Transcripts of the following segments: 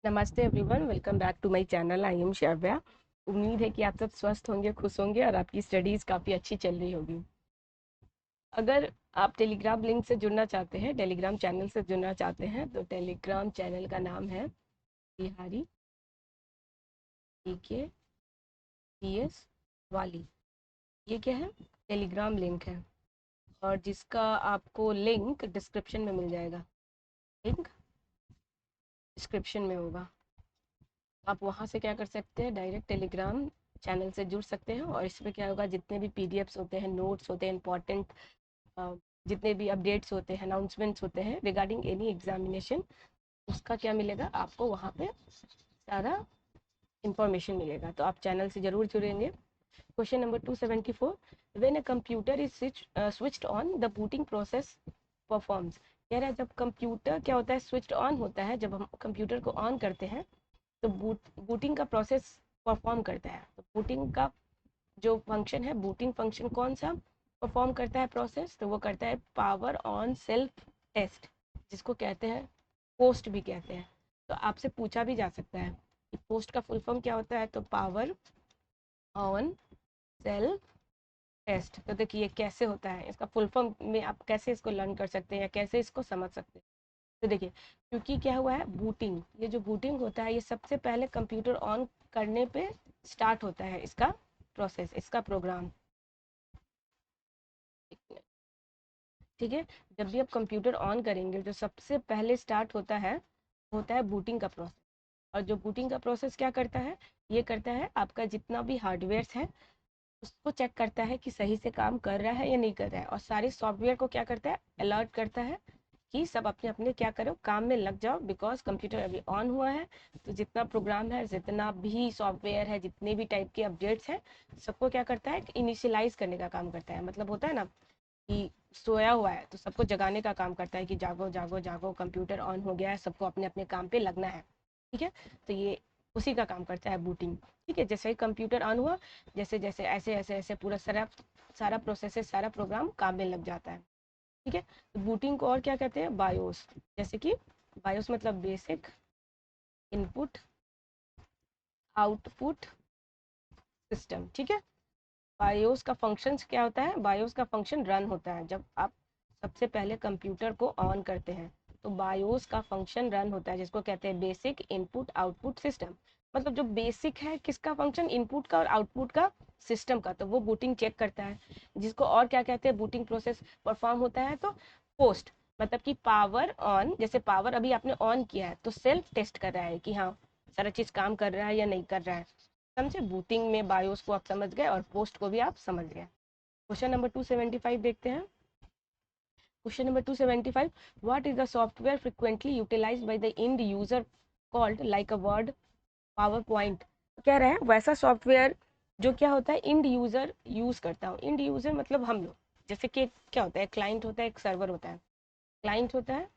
नमस्ते everyone, welcome back to my channel. I am Shravya. उम्मीद है कि आप सब स्वस्थ होंगे, खुश होंगे और आपकी स्टडीज़ काफ़ी अच्छी चल रही होगी। अगर आप टेलीग्राम लिंक से जुड़ना चाहते हैं, टेलीग्राम चैनल से जुड़ना चाहते हैं, तो टेलीग्राम चैनल का नाम है बिहारी पीके पीएस वाली। ये क्या है? टेलीग्राम लिंक है और जिसका आपको लिंक डिस्क्रिप्शन में मिल जाएगा। लिंक डिस्क्रिप्शन में होगा। आप वहाँ से क्या कर सकते हैं, डायरेक्ट टेलीग्राम चैनल से जुड़ सकते हैं और इसमें क्या होगा, जितने भी पीडीएफ्स होते हैं, नोट्स होते हैं, इंपॉर्टेंट जितने भी अपडेट्स होते हैं, अनाउंसमेंट्स होते हैं रिगार्डिंग एनी एग्जामिनेशन, उसका क्या मिलेगा आपको, वहाँ पे सारा इंफॉर्मेशन मिलेगा। तो आप चैनल से ज़रूर जुड़ेंगे। Question number 274, when a computer is switched on the booting process performs. कह रहा है जब कंप्यूटर क्या होता है, स्विच्ड ऑन होता है, जब हम कंप्यूटर को ऑन करते हैं तो बूटिंग का प्रोसेस परफॉर्म करता है। तो बूटिंग का जो फंक्शन है, बूटिंग फंक्शन कौन सा परफॉर्म करता है प्रोसेस, तो वो करता है पावर ऑन सेल्फ टेस्ट, जिसको कहते हैं पोस्ट भी कहते हैं। तो आपसे पूछा भी जा सकता है कि पोस्ट का फुल फॉर्म क्या होता है, तो पावर ऑन सेल्फ टेस्ट। तो देखिए कैसे होता है, इसका फुल फॉर्म में आप कैसे इसको लर्न कर सकते हैं या कैसे इसको समझ सकते हैं। तो देखिए, क्योंकि क्या हुआ है, बूटिंग, ये जो बूटिंग होता है ये सबसे पहले कंप्यूटर ऑन करने पे स्टार्ट होता है इसका प्रोसेस, इसका प्रोग्राम। ठीक है, जब भी आप कंप्यूटर ऑन करेंगे जो सबसे पहले स्टार्ट होता है बूटिंग का प्रोसेस। और जो बूटिंग का प्रोसेस क्या करता है, ये करता है आपका जितना भी हार्डवेयर है उसको चेक करता है कि सही से काम कर रहा है या नहीं कर रहा है, और सारे सॉफ्टवेयर को क्या करता है, अलर्ट करता है कि सब अपने अपने क्या करो, काम में लग जाओ, बिकॉज कंप्यूटर अभी ऑन हुआ है। तो जितना प्रोग्राम है, जितना भी सॉफ्टवेयर है, जितने भी टाइप के अपडेट्स हैं, सबको क्या करता है, इनिशियलाइज करने का काम करता है। मतलब होता है ना कि सोया हुआ है तो सबको जगाने का काम करता है कि जागो जागो जागो, कंप्यूटर ऑन हो गया है, सबको अपने अपने काम पे लगना है। ठीक है, तो ये उसी का काम करता है बूटिंग। ठीक है, जैसे ही कंप्यूटर ऑन हुआ, जैसे जैसे ऐसे ऐसे ऐसे पूरा सारा सारा प्रोसेस, सारा प्रोग्राम काम में लग जाता है। ठीक है, तो बूटिंग को और क्या कहते हैं, बायोस। जैसे कि बायोस मतलब बेसिक इनपुट आउटपुट सिस्टम। ठीक है, बायोस का फंक्शन क्या होता है, बायोस का फंक्शन रन होता है जब आप सबसे पहले कंप्यूटर को ऑन करते हैं, तो बायोस का फंक्शन रन होता है, जिसको कहते हैं बेसिक इनपुट आउटपुट सिस्टम। मतलब जो बेसिक है किसका फंक्शन, इनपुट का और आउटपुट का, सिस्टम का, तो वो बूटिंग चेक करता है। जिसको और क्या कहते हैं, बूटिंग प्रोसेस परफॉर्म होता है तो पोस्ट, मतलब कि पावर ऑन, जैसे पावर अभी आपने ऑन किया है तो सेल्फ टेस्ट कर रहा है कि हाँ सारा चीज काम कर रहा है या नहीं कर रहा है। समझे, बूटिंग में बायोस को आप समझ गए और पोस्ट को भी आप समझ गए। क्वेश्चन नंबर 275 देखते हैं। Question number 275, what is the software frequently utilised by the end user called like a Word PowerPoint. कह रहे हैं वैसा सॉफ्टवेयर जो क्या होता है, इंड यूजर यूज करता हूँ। इंड यूजर मतलब हम लोग, जैसे कि क्या होता है, क्लाइंट होता है, एक सर्वर होता है। क्लाइंट होता है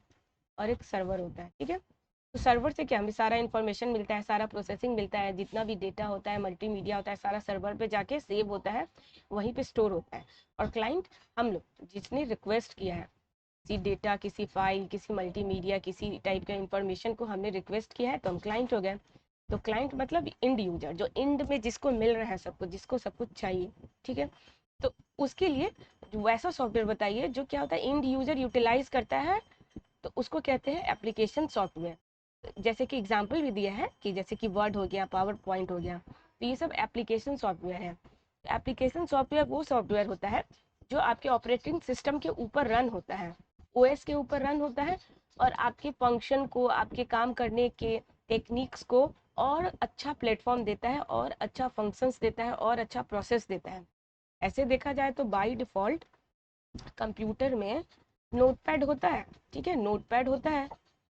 और एक सर्वर होता है। ठीक है, तो सर्वर से क्या हमें सारा इन्फॉर्मेशन मिलता है, सारा प्रोसेसिंग मिलता है, जितना भी डेटा होता है, मल्टीमीडिया होता है, सारा सर्वर पे जाके सेव होता है, वहीं पे स्टोर होता है। और क्लाइंट हम लोग जिसने रिक्वेस्ट किया है, किसी डेटा, किसी फाइल, किसी मल्टीमीडिया, किसी टाइप का इंफॉर्मेशन को हमने रिक्वेस्ट किया है तो हम क्लाइंट हो गए। तो क्लाइंट मतलब इंड यूजर, जो इंड में जिसको मिल रहा है सब कुछ, जिसको सब कुछ चाहिए। ठीक है, तो उसके लिए वैसा सॉफ्टवेयर बताइए जो क्या होता है, इंड यूजर यूटिलाइज करता है, तो उसको कहते हैं एप्लीकेशन सॉफ्टवेयर। जैसे कि एग्जाम्पल भी दिया है कि जैसे कि वर्ड हो गया, पावर पॉइंट हो गया, तो ये सब एप्लीकेशन सॉफ्टवेयर है। एप्लीकेशन सॉफ्टवेयर वो सॉफ्टवेयर होता है जो आपके ऑपरेटिंग सिस्टम के ऊपर रन होता है, ओएस के ऊपर रन होता है, और आपके फंक्शन को, आपके काम करने के टेक्निक्स को और अच्छा प्लेटफॉर्म देता है, और अच्छा फंक्शंस देता है, और अच्छा प्रोसेस देता है। ऐसे देखा जाए तो बाय डिफॉल्ट कंप्यूटर में नोटपैड होता है। ठीक है, नोटपैड होता है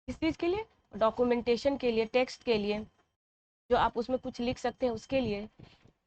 किस चीज़ के लिए, डॉक्यूमेंटेशन के लिए, टेक्स्ट के लिए, जो आप उसमें कुछ लिख सकते हैं उसके लिए।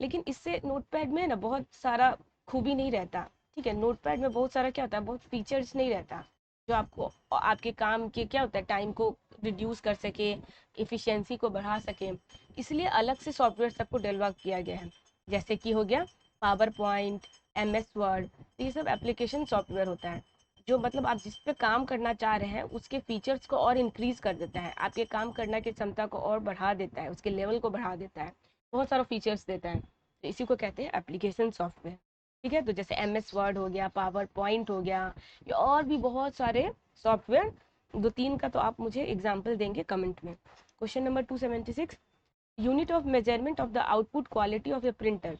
लेकिन इससे नोटपैड में ना बहुत सारा खूबी नहीं रहता। ठीक है, नोटपैड में बहुत सारा क्या होता है, बहुत फीचर्स नहीं रहता जो आपको आपके काम के क्या होता है, टाइम को रिड्यूस कर सके, इफ़िशियंसी को बढ़ा सके। इसलिए अलग से सॉफ्टवेयर सबको डेवलप किया गया है। जैसे कि हो गया PowerPoint, M S Word, तो ये सब एप्लीकेशन सॉफ्टवेयर होता है। जो मतलब आप जिस पे काम करना चाह रहे हैं उसके फीचर्स को और इंक्रीज कर देता है, आपके काम करने की क्षमता को और बढ़ा देता है, उसके लेवल को बढ़ा देता है, बहुत सारा फीचर्स देता है। तो इसी को कहते हैं एप्लीकेशन सॉफ्टवेयर। ठीक है, तो जैसे MS वर्ड हो गया, पावर पॉइंट हो गया, या और भी बहुत सारे सॉफ्टवेयर। 2-3 का तो आप मुझे एग्जाम्पल देंगे कमेंट में। Question number 276, unit of measurement of the output quality of the printer.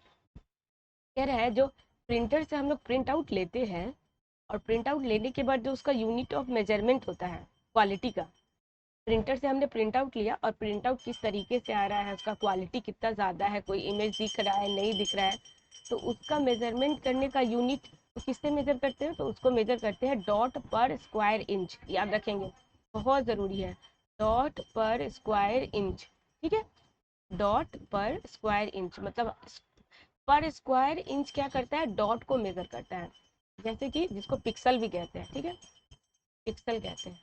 कह रहा है जो प्रिंटर से हम लोग प्रिंट आउट लेते हैं, और प्रिंट आउट लेने के बाद जो उसका यूनिट ऑफ मेजरमेंट होता है क्वालिटी का, प्रिंटर से हमने प्रिंट आउट लिया और प्रिंट आउट किस तरीके से आ रहा है, उसका क्वालिटी कितना ज़्यादा है, कोई इमेज दिख रहा है नहीं दिख रहा है, तो उसका मेजरमेंट करने का यूनिट किससे मेजर करते हैं, तो उसको मेजर करते हैं डॉट पर स्क्वायर इंच। याद रखेंगे, बहुत ज़रूरी है, डॉट पर स्क्वायर इंच। ठीक है, डॉट पर स्क्वायर इंच मतलब पर स्क्वायर इंच क्या करता है, डॉट को मेजर करता है, जैसे कि जिसको पिक्सल भी कहते हैं। ठीक है, पिक्सल कहते हैं।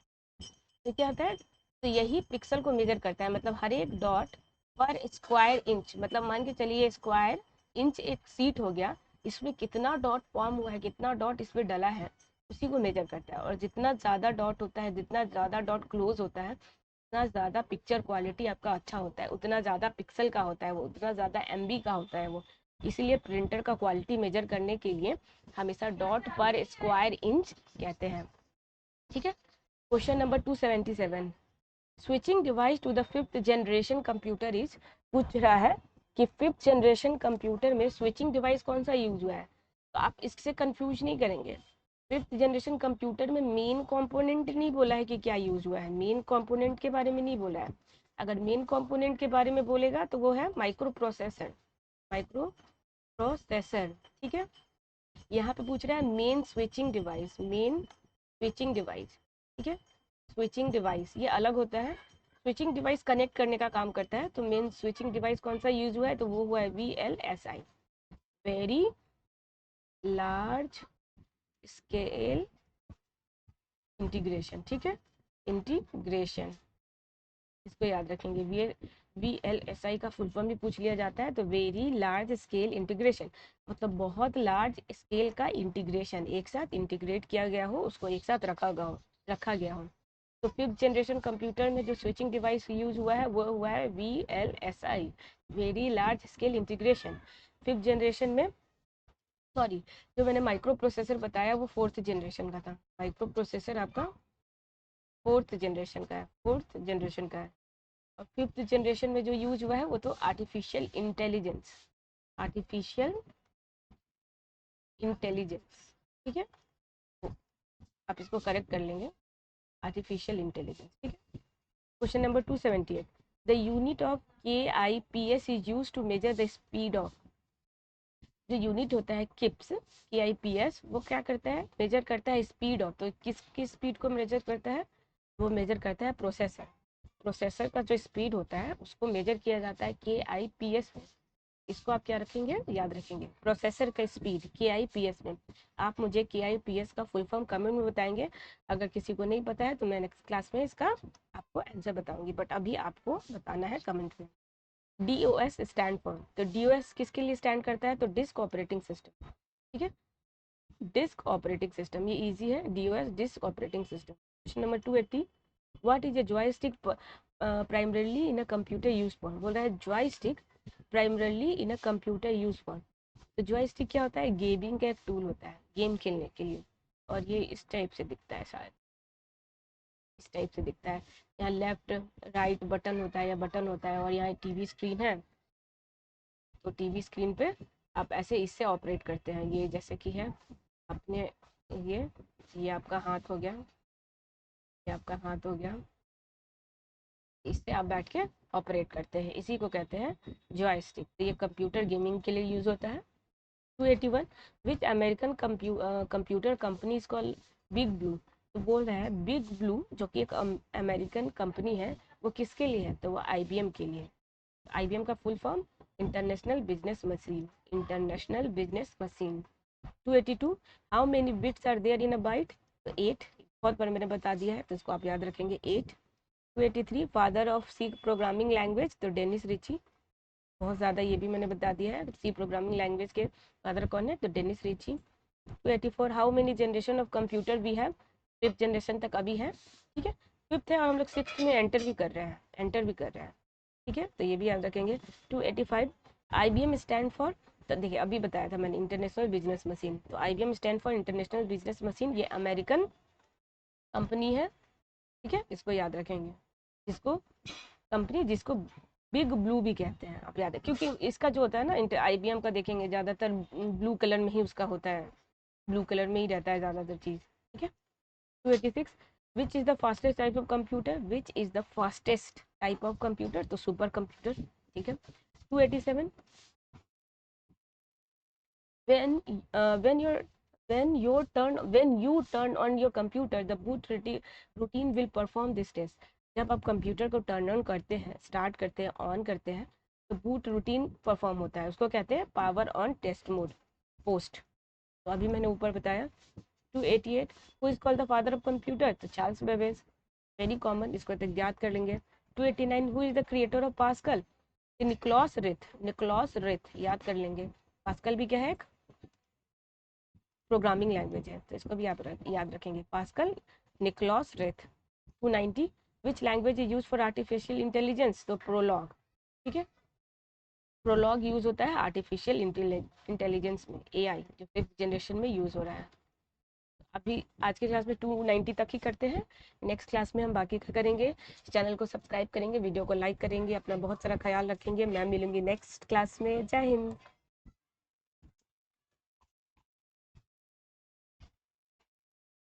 तो क्या होता है, तो यही पिक्सल को मेजर करता है, मतलब हर एक डॉट पर स्क्वायर इंच, मतलब मान के चलिए स्क्वायर इंच एक सीट हो गया, इसमें कितना डॉट फॉर्म हुआ है, कितना डॉट इसमें डला है, उसी को मेजर करता है। और जितना ज़्यादा डॉट होता है, जितना ज़्यादा डॉट क्लोज होता है, उतना ज़्यादा पिक्चर क्वालिटी आपका अच्छा होता है, उतना ज़्यादा पिक्सल का होता है वो, उतना ज़्यादा MB का होता है वो। इसीलिए प्रिंटर का क्वालिटी मेजर करने के लिए हमेशा डॉट पर स्क्वायर इंच कहते हैं। ठीक है, question number 277, switching device to the 5th generation computer is. पूछ रहा है कि 5th जनरेशन कंप्यूटर में स्विचिंग डिवाइस कौन सा यूज हुआ है, तो आप इससे कंफ्यूज नहीं करेंगे। 5th जनरेशन कंप्यूटर में मेन कंपोनेंट नहीं बोला है कि क्या यूज हुआ है, मेन कंपोनेंट के बारे में नहीं बोला है। अगर मेन कंपोनेंट के बारे में बोलेगा तो वो है माइक्रो प्रोसेसर, माइक्रो प्रोसेसर। ठीक है, यहाँ पे पूछ रहा है main switching device, main switching device. ठीक है, स्विचिंग डिवाइस ये अलग होता है, स्विचिंग डिवाइस कनेक्ट करने का काम करता है। तो मेन स्विचिंग डिवाइस कौन सा यूज हुआ है, तो वो हुआ है VLSI, very large scale integration. ठीक है, इंटीग्रेशन, इसको याद रखेंगे। VLSI का फुल फॉर्म भी पूछ लिया जाता है, तो वेरी लार्ज स्केल इंटीग्रेशन, मतलब बहुत लार्ज स्केल का इंटीग्रेशन, एक साथ इंटीग्रेट किया गया हो, उसको एक साथ रखा गया हो। तो 5th जनरेशन कंप्यूटर में जो स्विचिंग डिवाइस यूज हुआ है वो हुआ है VLSI, very large scale integration. 5th generation में, सॉरी, जो मैंने माइक्रो प्रोसेसर बताया वो 4th जनरेशन का था, माइक्रो प्रोसेसर आपका 4th जनरेशन का है, 4th जनरेशन का है। और 5th जनरेशन में जो यूज हुआ है वो तो आर्टिफिशियल इंटेलिजेंस, आर्टिफिशियल इंटेलिजेंस। ठीक है, तो आप इसको करेक्ट कर लेंगे, आर्टिफिशियल इंटेलिजेंस। ठीक है, question number 278, the unit of KIPS is use to measure the speed of. जो यूनिट होता है किप्स, KIPS, वो क्या करता है, मेजर करता है स्पीड ऑफ। तो किसकी स्पीड को मेजर करता है, वो मेजर करता है प्रोसेसर, प्रोसेसर का जो स्पीड होता है उसको मेजर किया जाता है KIPS में। इसको आप क्या रखेंगे, याद रखेंगे, प्रोसेसर का स्पीड KIPS में। आप मुझे KIPS का फुल फॉर्म कमेंट में बताएंगे, अगर किसी को नहीं पता है तो मैं नेक्स्ट क्लास में इसका आपको आंसर बताऊंगी, बट अभी आपको बताना है कमेंट में। DOS स्टैंड फॉर, तो DOS किसके लिए स्टैंड करता है, तो डिस्क ऑपरेटिंग सिस्टम। ठीक है, डिस्क ऑपरेटिंग सिस्टम, ये इजी है, DOS disk operating system. Question number 280, what is a joystick primarily in a computer use for. बोल रहा है joystick primarily in a computer use for. तो जॉयस्टिक क्या होता है, गेमिंग का एक टूल होता है, गेम खेलने के लिए, और ये इस टाइप से दिखता है, शायद इस टाइप से दिखता है। यहाँ लेफ्ट राइट बटन होता है या बटन होता है, और यहाँ टीवी स्क्रीन है, तो टीवी स्क्रीन पे आप ऐसे इससे ऑपरेट करते हैं। ये जैसे कि है अपने, ये आपका हाथ हो गया, ये आपका हाथ हो गया, इससे आप बैठ के ऑपरेट करते हैं, इसी को कहते हैं जॉयस्टिक। तो ये कंप्यूटर गेमिंग के लिए यूज होता है। 281, which American computer company is called big blue. तो बोल रहा है बिग ब्लू जो कि एक अमेरिकन कंपनी है, वो किसके लिए है, तो वो IBM के लिए। IBM का full form international business machine, international business machine. 282, how many bits are there in a byte, तो 8, बहुत बार मैंने बता दिया है तो इसको आप याद रखेंगे 8। 283, father of C programming language, तो डेनिस रिची, बहुत ज़्यादा ये भी मैंने बता दिया है, सी प्रोग्रामिंग लैंग्वेज के फादर कौन है, तो Dennis Ritchie. 284 how many generation of computer we have, 5th generation तक अभी है, ठीक है। 5th है और हम लोग 6th में एंटर भी कर रहे हैं, ठीक है, तो ये भी याद रखेंगे। 285 IBM स्टैंड फॉर, तो देखिए अभी बताया था मैंने इंटरनेशनल बिजनेस मशीन, तो IBM stand for international business machine, ये अमेरिकन कंपनी है, ठीक है, इसको याद रखेंगे। जिसको कंपनी जिसको बिग ब्लू भी कहते हैं, आप याद है, क्योंकि इसका जो होता है ना IBM का देखेंगे ज़्यादातर ब्लू कलर में ही उसका होता है, ब्लू कलर में ही रहता है ज़्यादातर चीज़, ठीक है। 286 which is the fastest type of computer, which is the fastest type of computer, तो सुपर कंप्यूटर, ठीक है। 287 when when your when you turn on your computer the boot routine will perform this test, जब आप computer को turn on करते हैं, start करते हैं, ऑन करते हैं, तो बूट रूटीन परफॉर्म होता है, उसको कहते हैं power on test mode post. तो अभी मैंने ऊपर बताया। 288 who is called the father of computer, तो चार्ल्स बेबेज, वेरी कॉमन, इसको तक याद कर लेंगे। 289 who is the creator of Pascal, Nicolas Wirth याद कर लेंगे। पास्कल भी क्या है, एक प्रोग्रामिंग लैंग्वेज है, तो इसको भी आप याद रखेंगे, Pascal, Nicolas Wirth. 290 which language is use for artificial intelligence, तो प्रोलॉग, ठीक है, प्रोलॉग यूज होता है आर्टिफिशियल इंटेलिजेंस में, AI जो 5th जनरेशन में यूज हो रहा है। अभी आज के क्लास में 290 तक ही करते हैं, नेक्स्ट क्लास में हम बाकी का करेंगे। चैनल को सब्सक्राइब करेंगे, वीडियो को लाइक करेंगे, अपना बहुत सारा ख्याल रखेंगे। मैं मिलूंगी नेक्स्ट क्लास में। जय हिंद।